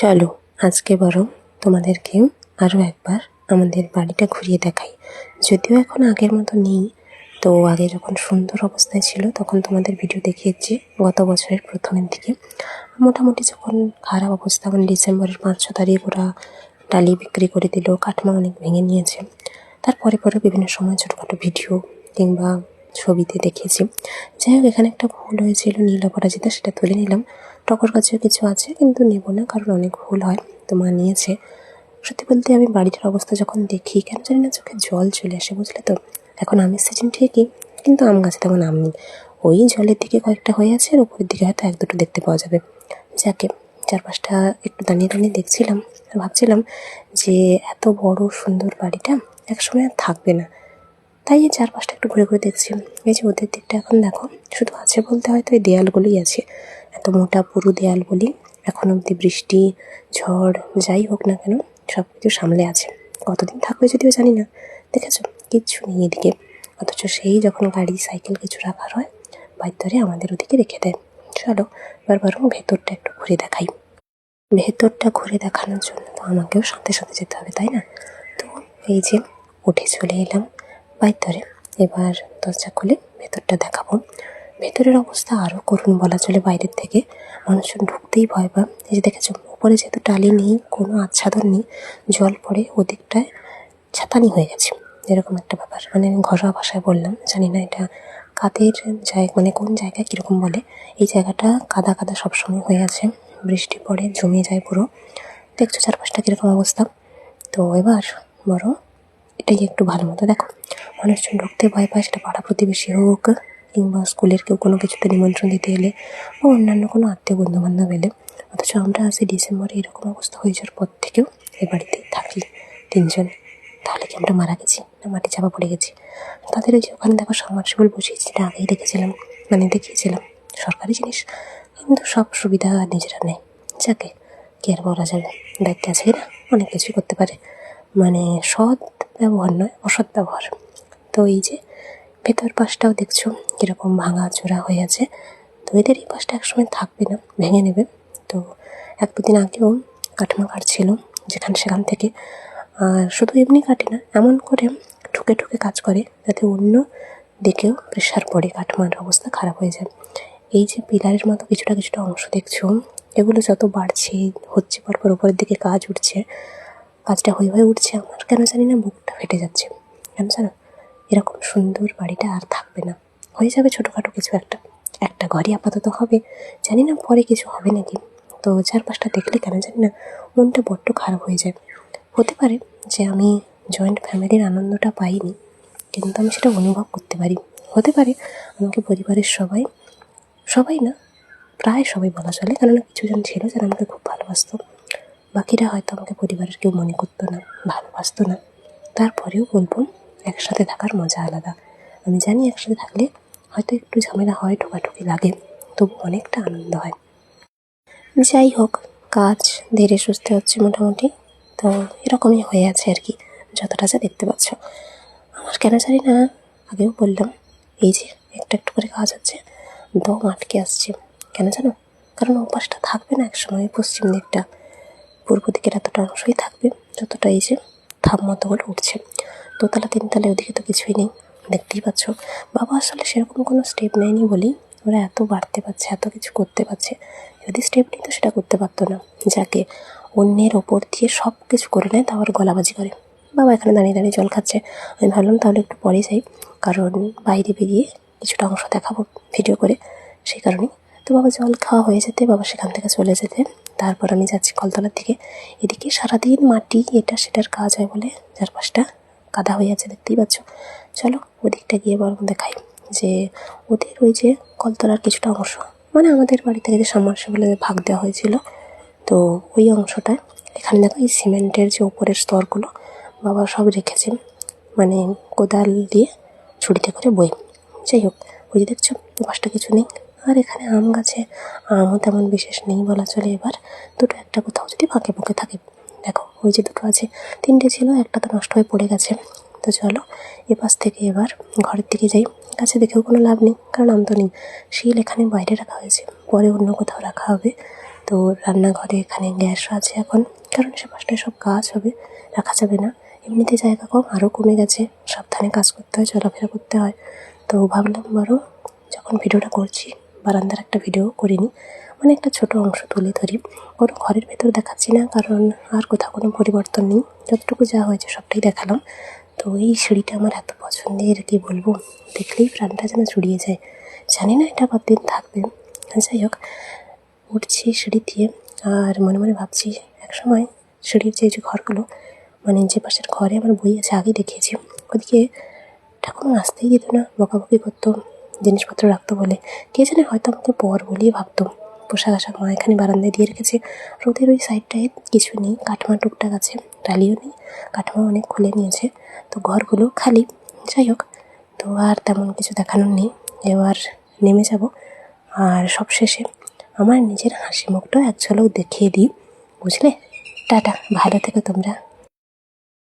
চলো আজকে বরং তোমাদেরকে আরও একবার আমাদের বাড়িটা ঘুরিয়ে দেখাই। যদিও এখন আগের মতো নেই, তো আগে যখন সুন্দর অবস্থায় ছিল তখন তোমাদের ভিডিও দেখিয়েছি গত বছরের প্রথমের দিকে। মোটামুটি যখন খারাপ অবস্থা, মানে ডিসেম্বরের 5-6 তারিখ ওরা টালি বিক্রি করে দিল, কাঠমা অনেক ভেঙে নিয়েছে। তারপরে পরে বিভিন্ন সময় ছোটোখাটো ভিডিও কিংবা ছবিতে দেখিয়েছি। যাই হোক, এখানে একটা ভুল হয়েছিল নীল অপরাজিতা, সেটা তুলে নিলাম। টকর কাছেও কিছু আছে কিন্তু নেব না, কারণ অনেক ভুল হয়, তো মা নিয়েছে। সত্যি বলতে আমি বাড়িটার অবস্থা যখন দেখি কেন জানি না চোখে জল চলে আসে, বুঝলে তো। এখন আমের সিজন ঠিকই, কিন্তু আম গাছে তেমন আম নেই। ওই জলের দিকে কয়েকটা হয়ে আছে, আর উপরের দিকে হয়তো 1-2টো দেখতে পাওয়া যাবে। যাকে চারপাশটা একটু দাঁড়িয়ে দাঁড়িয়ে দেখছিলাম আর ভাবছিলাম যে এত বড় সুন্দর বাড়িটা একসময় আর থাকবে না। তাই এই চারপাশটা একটু ঘুরে ঘুরে দেখছি। এই যে ওদের দিকটা এখন দেখো, শুধু আছে বলতে হয়তো এই দেয়ালগুলোই আছে। এত মোটা পুরো দেয়াল বলি এখন অবধি বৃষ্টি ঝড় যাই হোক না কেন সব কিছু সামলে আছে। কতদিন থাকবে যদিও জানি না। দেখেছো, কিচ্ছু নেই এদিকে। অথচ সেই যখন গাড়ি সাইকেল কিছু রাখার হয় বাইর ধরে আমাদের ওদিকে রেখে দেয়। চলো এবার বরং ভেতরটা একটু ঘুরে দেখাই। ভেতরটা ঘুরে দেখানোর জন্য তো আমাকেও সাথে সাথে যেতে হবে, তাই না? তো এই যে উঠে চলে এলাম বাইর ধরে। এবার দরজা খুলে ভেতরটা দেখাবো। ভেতরের অবস্থা আরও করুণ বলা চলে বাইরের থেকে। মানুষজন ঢুকতেই ভয় পায়। এই যে দেখেছো, উপরে যেহেতু টালি নেই, কোনো আচ্ছাদন নেই, জল পড়ে ওদিকটায় ছাতানি হয়ে গেছে, এরকম একটা ব্যাপার। মানে আমি ঘরোয়া ভাষায় বললাম, জানি না এটা কাদের জায়গা, মানে কোন জায়গায় কীরকম বলে। এই জায়গাটা কাদা কাদা সবসময় হয়ে আছে, বৃষ্টি পড়ে জমে যায় পুরো। দেখছো চারপাশটা কীরকম অবস্থা। তো এবার বড় এটাই একটু ভালো মতো দেখো। মানুষজন ঢুকতে ভয় পায়, সেটা পাড়া প্রতিবেশী হোক কিংবা স্কুলের কেউ কোনো কিছুতে নিমন্ত্রণ দিতে এলে বা অন্যান্য কোনো আত্মীয় বন্ধুবান্ধব এলে। অথচ আমরা আজ ডিসেম্বরে এরকম অবস্থা হয়ে যাওয়ার পর থেকেও এ বাড়িতেই থাকি 3জন। তাহলে কি আমরা মারা গেছি না মাটি চাপা পড়ে গেছি? তাদের ওই যে ওখানে দেখো সাবমার্সিবল বসিয়েছি, যেটা আগেই দেখেছিলাম, মানে দেখিয়েছিলাম, সরকারি জিনিস, কিন্তু সব সুবিধা নিজেরা নেয়। যাকে কি আর বলা যাবে, দায়িত্ব আছে না, অনেক কিছুই করতে পারে। মানে সৎ ব্যবহার নয়, অসৎ ব্যবহার। তো এই যে ভেতর পাশটাও দেখছো কীরকম ভাঙা চোরা হয়ে আছে। তো এদের এই পাশটা একসময় থাকবে না, ভেঙে নেবে। তো 1-2 দিন আগেও কাঠমা কাটছিল যেখান সেখান থেকে। আর শুধু এমনি কাটে না, এমন করে ঠুকে ঠুকে কাজ করে যাতে অন্য দিকেও প্রেশার পড়ে, কাঠমার অবস্থা খারাপ হয়ে যায়। এই যে পিলারের মতো কিছুটা কিছুটা অংশ দেখছো, এগুলো যত বাড়ছে হচ্ছে, পরপর উপরের দিকে কাজ উঠছে, কাজটা হয়ে হয়ে উঠছে, আমার কেন জানি না বুকটা ফেটে যাচ্ছে। কেন জানো, এরকম সুন্দর বাড়িটা আর থাকবে না, হয়ে যাবে ছোটোখাটো কিছু একটা, একটা ঘরই আপাতত হবে, জানি না পরে কিছু হবে নাকি। তো চারপাশটা দেখলে কেন জানি না মনটা বড্ড খারাপ হয়ে যায়। হতে পারে যে আমি জয়েন্ট ফ্যামিলির আনন্দটা পাইনি, কিন্তু আমি সেটা অনুভব করতে পারি। হতে পারে আমাকে পরিবারের সবাই, সবাই না প্রায় সবাই বলা চলে, কেননা কিছুজন ছিল যারা আমাকে খুব ভালোবাসতো, বাকিরা হয়তো আমাকে পরিবারের কেউ মনে করতো না, ভালোবাসতো না। তারপরেও বলবো একসাথে থাকার মজা আলাদা। আমি জানি একসাথে থাকলে হয়তো একটু ঝামেলা হয়, ঠোকাঠুকি লাগে, তবু অনেকটা আনন্দ হয়। যাই হোক, কাজ ধীরে সুস্থে হচ্ছে মোটামুটি। তো এরকমই হয়ে আছে আর কি, যতটা যা দেখতে পাচ্ছ। আমার কেন জানি না, আগেও বললাম, এই যে একটু একটু করে কাজ হচ্ছে, দম আটকে আসছে। কেন জানো, কারণ অভ্যাসটা থাকবে না একসময়। পশ্চিম দিকটা, পূর্ব দিকের এতটা অংশই থাকবে যতটা এই যে থাম মতো করে উঠছে। 2তলা 3তলা ওদিকে তো কিছুই নেই, দেখতেই পাচ্ছ। বাবা আসলে সেরকম কোনো স্টেপ নেয়নি বলেই ওরা এত বাড়তে পারছে, এত কিছু করতে পারছে। যদি স্টেপ নিত সেটা করতে পারতো না। যাকে অন্যের ওপর দিয়ে সব কিছু করে নেয়, তাও আর গলাবাজি করে। বাবা এখানে দাঁড়িয়ে দাঁড়িয়ে জল খাচ্ছে। আমি ভাবলাম তাহলে একটু পরে যাই, কারণ বাইরে বেরিয়ে কিছুটা অংশ দেখাবো ভিডিও করে, সেই কারণেই। তো বাবা জল খাওয়া হয়ে যেতে, বাবা সেখান থেকে চলে যেতে, তারপর আমি যাচ্ছি কলতলার দিকে। এদিকে সারাদিন মাটি এটা সেটার কাজ হয় বলে চারপাশটা কাদা হয়ে আছে, দেখতেই পাচ্ছ। চলো ওদিকটা গিয়ে বরং দেখাই যে ওদের ওই যে কলতলার কিছুটা অংশ, মানে আমাদের বাড়ি থেকে যে সাবমার্সিবলে ভাগ দেওয়া হয়েছিল, তো ওই অংশটায় এখানে দেখো এই সিমেন্টের যে ওপরের স্তরগুলো বাবা সব রেখেছেন, মানে কোদাল দিয়ে ছুরিতে করে বই। যাই হোক, ওই যে দেখছো পাশটা কিছু নেই। আর এখানে আম গাছে আমও তেমন বিশেষ নেই বলা চলে। এবার দুটো একটা কোথাও যদি ফাঁকে ফুঁকে থাকে, দেখো ওই যে দুটো আছে, 3টে ছিল, একটা তো নষ্ট হয়ে পড়ে গেছে। তো চলো এপাশ থেকে এবার ঘরের দিকে যাই। গাছে দেখেও কোনো লাভ নেই, কারণ আম তো নেই। শিল এখানে বাইরে রাখা হয়েছে, পরে অন্য কোথাও রাখা হবে। তো তো রান্নাঘরে এখানে গ্যাসও আছে এখন, কারণ সে পাশটায় সব গাছ হবে, রাখা যাবে না। এমনিতে জায়গা কম, আরও কমে গেছে, সাবধানে কাজ করতে হয়, চলাফেরা করতে হয়। তো ভাবলাম বরং যখন ভিডিওটা করছি বারান্দার একটা ভিডিও করিনি, মানে একটা ছোট অংশ তুলে ধরি। কোনো ঘরের ভেতর দেখাচ্ছি না, কারণ আর কোথাও কোনো পরিবর্তন নেই, যতটুকু যা হয়েছে সবটাই দেখালাম। তো এই সিঁড়িটা আমার এত পছন্দের, কি বলবো, দেখলেই প্রাণটা যেন জুড়িয়ে যায়। জানি না এটা কতদিন থাকবে। যাই হোক, উঠছি সিঁড়ি দিয়ে, আর মনে মনে ভাবছি একসময় সিঁড়ির যে ঘরগুলো, মানে যে পাশের ঘরে আমার বই আছে, আগে দেখিয়েছি, ওদিকে ঠাকুমা আসতেই দিত না, বকাবকি করতো, জিনিসপত্র রাখতো বলে। কে জানে, হয়তো আমাকে পর বলিয়ে ভাবতো। পোশাক আশাক মা এখানে বারান্দায় দিয়ে রেখেছে। রোদের ওই সাইডটায় কিছু নেই, কাঠমা টুকটাক আছে, টালিও নেই, কাঠমা অনেক খুলে নিয়েছে, তো ঘরগুলো খালি। যাই হোক, তো আর তেমন কিছু দেখানোর নেই, এবার নেমে যাব। আর সবশেষে আমার নিজের হাসি মুখটাও এক ঝলক দেখিয়ে দিই, বুঝলে? টাটা, ভালো থেকো তোমরা।